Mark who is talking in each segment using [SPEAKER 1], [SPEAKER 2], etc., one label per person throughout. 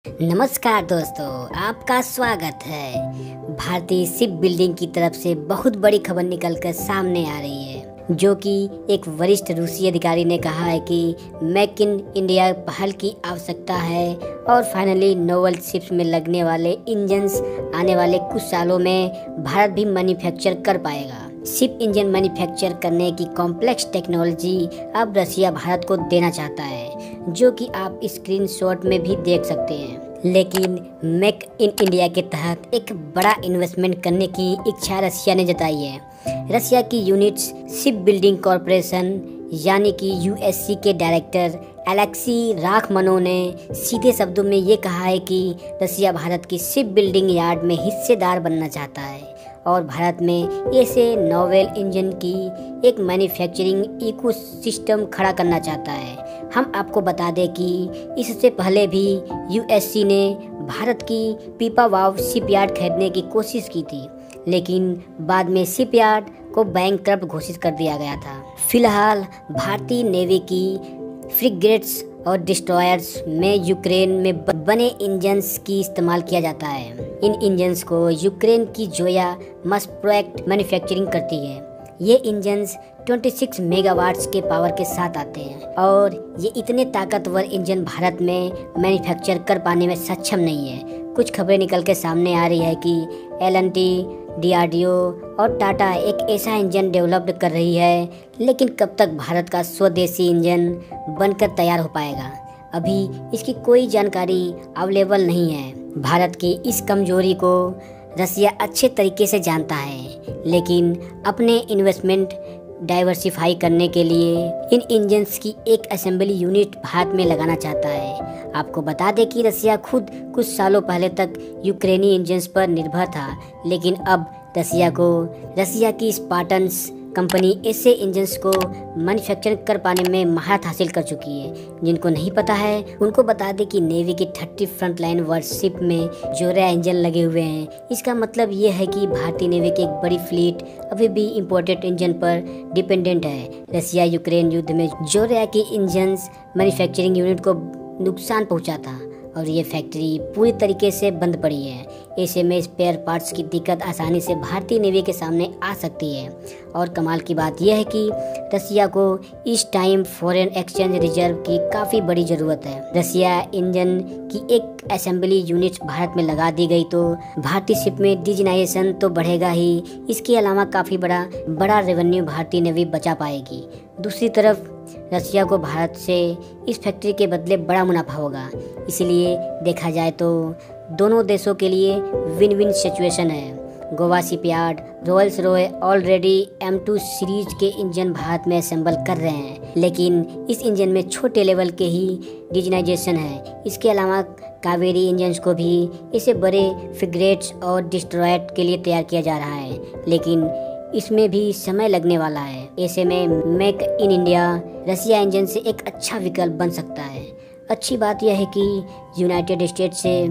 [SPEAKER 1] नमस्कार दोस्तों, आपका स्वागत है। भारतीय शिप बिल्डिंग की तरफ से बहुत बड़ी खबर निकलकर सामने आ रही है, जो कि एक वरिष्ठ रूसी अधिकारी ने कहा है कि मेक इन इंडिया पहल की आवश्यकता है और फाइनली नोवल शिप्स में लगने वाले इंजन्स आने वाले कुछ सालों में भारत भी मैन्युफैक्चर कर पाएगा। शिप इंजन मैन्युफैक्चर करने की कॉम्प्लेक्स टेक्नोलॉजी अब रसिया भारत को देना चाहता है, जो कि आप स्क्रीनशॉट में भी देख सकते हैं। लेकिन मेक इन इंडिया के तहत एक बड़ा इन्वेस्टमेंट करने की इच्छा रसिया ने जताई है। रसिया की यूनिट्स शिप बिल्डिंग कॉरपोरेशन यानी कि यूएससी के डायरेक्टर एलेक्सी राखमनोव ने सीधे शब्दों में ये कहा है कि रसिया भारत की शिप बिल्डिंग यार्ड में हिस्सेदार बनना चाहता है और भारत में ऐसे नोवेल इंजन की एक मैन्युफैक्चरिंग इकोसिस्टम खड़ा करना चाहता है। हम आपको बता दें कि इससे पहले भी यूएससी ने भारत की पीपावाव शिपयार्ड खरीदने की कोशिश की थी, लेकिन बाद में शिपयार्ड को बैंकक्रप्ट घोषित कर दिया गया था। फिलहाल भारतीय नेवी की फ्रिगेट्स और डिस्ट्रॉयर्स में यूक्रेन में बने इंजन्स की इस्तेमाल किया जाता है। इन इंजन्स को यूक्रेन की जोया मस्प्रोएक्ट मैन्युफैक्चरिंग करती है। ये इंजन्स 26 मेगावाट्स के पावर के साथ आते हैं और ये इतने ताकतवर इंजन भारत में मैन्युफैक्चर कर पाने में सक्षम नहीं है। कुछ खबरें निकल के सामने आ रही है कि एल&टी, डीआरडीओ और टाटा एक ऐसा इंजन डेवलप कर रही है, लेकिन कब तक भारत का स्वदेशी इंजन बनकर तैयार हो पाएगा, अभी इसकी कोई जानकारी अवेलेबल नहीं है। भारत की इस कमजोरी को रसिया अच्छे तरीके से जानता है, लेकिन अपने इन्वेस्टमेंट डाइवर्सिफाई करने के लिए इन इंजन्स की एक असेंबली यूनिट भारत में लगाना चाहता है। आपको बता दें कि रसिया खुद कुछ सालों पहले तक यूक्रेनी इंजन्स पर निर्भर था, लेकिन अब रसिया की स्पार्टन्स कंपनी ऐसे इंजन्स को मैन्युफैक्चर कर पाने में महारत हासिल कर चुकी है। जिनको नहीं पता है उनको बता दें कि नेवी की 30 फ्रंटलाइन वारशिप में जोरा इंजन लगे हुए हैं। इसका मतलब ये है कि भारतीय नेवी की एक बड़ी फ्लीट अभी भी इम्पोर्टेड इंजन पर डिपेंडेंट है। रसिया यूक्रेन युद्ध में जोरा की इंजन्स मैन्युफैक्चरिंग यूनिट को नुकसान पहुँचा था और ये फैक्ट्री पूरी तरीके से बंद पड़ी है। ऐसे में स्पेयर पार्ट्स की दिक्कत आसानी से भारतीय नेवी के सामने आ सकती है। और कमाल की बात यह है कि रसिया को इस टाइम फॉरेन एक्सचेंज रिजर्व की काफ़ी बड़ी ज़रूरत है। रसिया इंजन की एक असेंबली यूनिट भारत में लगा दी गई तो भारतीय शिप में डिजिनाइजेशन तो बढ़ेगा ही, इसके अलावा काफ़ी बड़ा रेवेन्यू भारतीय नेवी बचा पाएगी। दूसरी तरफ रसिया को भारत से इस फैक्ट्री के बदले बड़ा मुनाफा होगा। इसलिए देखा जाए तो दोनों देशों के लिए विन विन सिचुएशन है। Goa shipyard Royals Roy already M2 series के इंजन भारत में असेंबल कर रहे हैं, लेकिन इस इंजन में छोटे लेवल के ही डिजिनाइजेशन है। इसके अलावा कावेरी इंजन्स को भी इसे बड़े फ्रिगेट्स और डिस्ट्रॉयर के लिए तैयार किया जा रहा है, लेकिन इसमें भी समय लगने वाला है। ऐसे में make in India Russia engine से एक अच्छा विकल्प बन सकता है। अच्छी बात यह है कि यूनाइटेड स्टेट्स से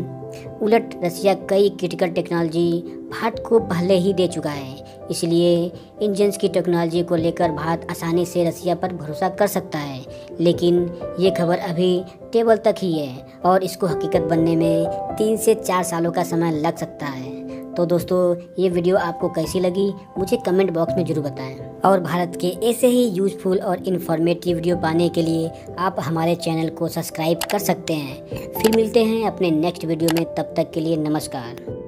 [SPEAKER 1] उलट रसिया कई क्रिटिकल टेक्नोलॉजी भारत को पहले ही दे चुका है। इसलिए इंजन्स की टेक्नोलॉजी को लेकर भारत आसानी से रसिया पर भरोसा कर सकता है, लेकिन ये खबर अभी टेबल तक ही है और इसको हकीकत बनने में 3 से 4 सालों का समय लग सकता है। तो दोस्तों, ये वीडियो आपको कैसी लगी मुझे कमेंट बॉक्स में जरूर बताएं और भारत के ऐसे ही यूजफुल और इन्फॉर्मेटिव वीडियो पाने के लिए आप हमारे चैनल को सब्सक्राइब कर सकते हैं। फिर मिलते हैं अपने नेक्स्ट वीडियो में, तब तक के लिए नमस्कार।